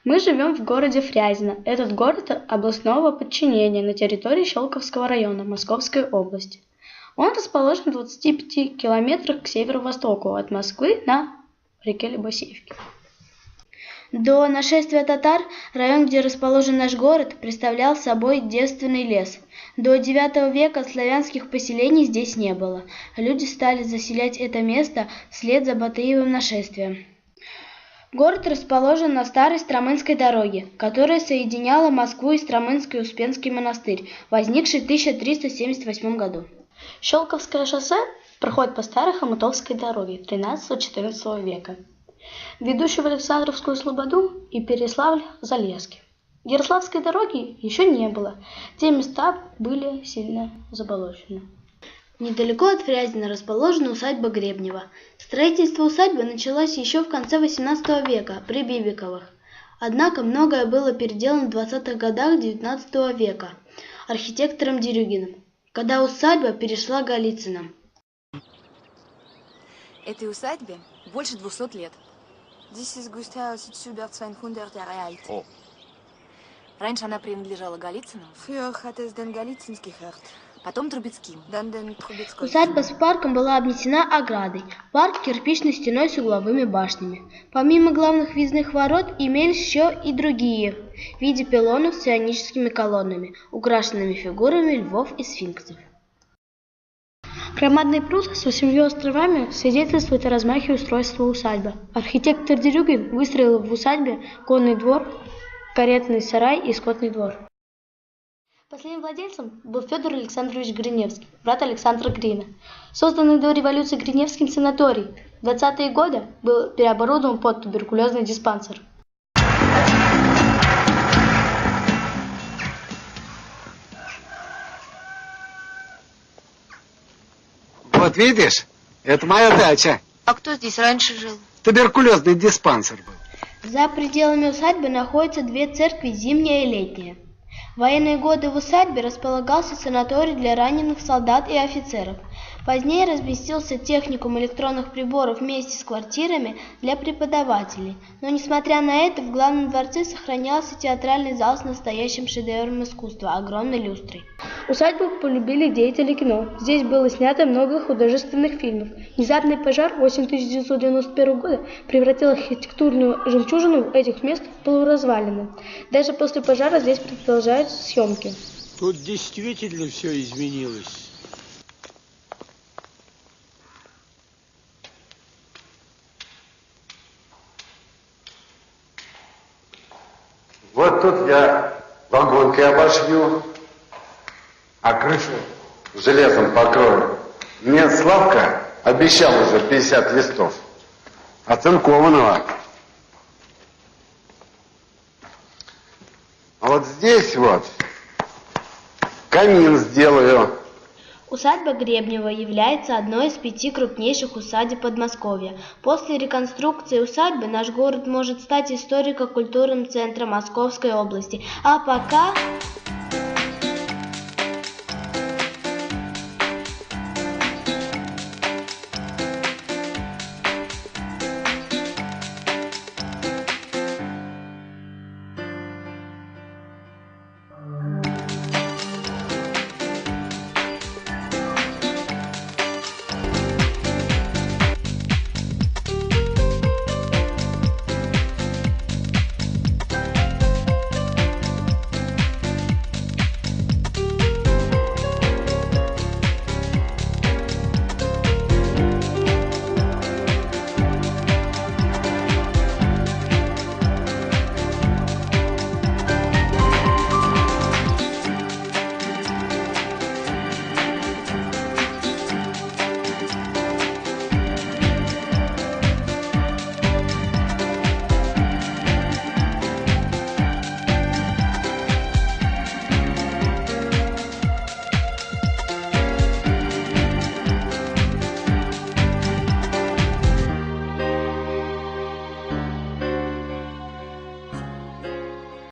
Мы живем в городе Фрязино. Этот город областного подчинения на территории Щелковского района Московской области. Он расположен в 25 километрах к северо-востоку от Москвы на реке Любосеевке. До нашествия татар район, где расположен наш город, представлял собой девственный лес. До IX века славянских поселений здесь не было. Люди стали заселять это место вслед за Батыевым нашествием. Город расположен на старой Стромынской дороге, которая соединяла Москву и Стромынский Успенский монастырь, возникший в 1378 году. Щелковское шоссе проходит по старой Хомутовской дороге XIII-XIV века, ведущей в Александровскую Слободу и Переславль-Залесский. Ярославской дороги еще не было, те места были сильно заболочены. Недалеко от Фрязино расположена усадьба Гребнева. Строительство усадьбы началось еще в конце XVIII века при Бибиковых. Однако многое было переделано в 20-х годах XIX века архитектором Дерюгиным, когда усадьба перешла к Голицыным. Этой усадьбе больше 200 лет. О. Раньше она принадлежала Голицыным. Потом Трубецким. Усадьба с парком была обнесена оградой. Парк кирпичной стеной с угловыми башнями. Помимо главных въездных ворот имелись еще и другие в виде пилонов с ионическими колоннами, украшенными фигурами львов и сфинксов. Громадный пруд с 8 островами свидетельствует о размахе устройства усадьбы. Архитектор Дерюгин выстроил в усадьбе конный двор, каретный сарай и скотный двор. Последним владельцем был Федор Александрович Гриневский, брат Александра Грина. Созданный до революции Гриневским санаторий в 20-е годы был переоборудован под туберкулезный диспансер. Вот видишь, это моя дача. А кто здесь раньше жил? Туберкулезный диспансер был. За пределами усадьбы находятся две церкви, зимняя и летняя. В военные годы в усадьбе располагался санаторий для раненых солдат и офицеров. Позднее разместился техникум электронных приборов вместе с квартирами для преподавателей. Но несмотря на это, в главном дворце сохранялся театральный зал с настоящим шедевром искусства – огромной люстрой. Усадьбу полюбили деятели кино. Здесь было снято много художественных фильмов. Внезапный пожар осенью 1991 года превратил архитектурную жемчужину этих мест в полуразвалины. Даже после пожара здесь продолжаются съемки. Тут действительно все изменилось. Вот тут я вагонкой обошью, а крышу железом покрою. Мне Славка обещал уже 50 листов оцинкованного. А вот здесь вот камин сделаю. Усадьба Гребнева является одной из 5 крупнейших усадеб Подмосковья. После реконструкции усадьбы наш город может стать историко-культурным центром Московской области. А пока...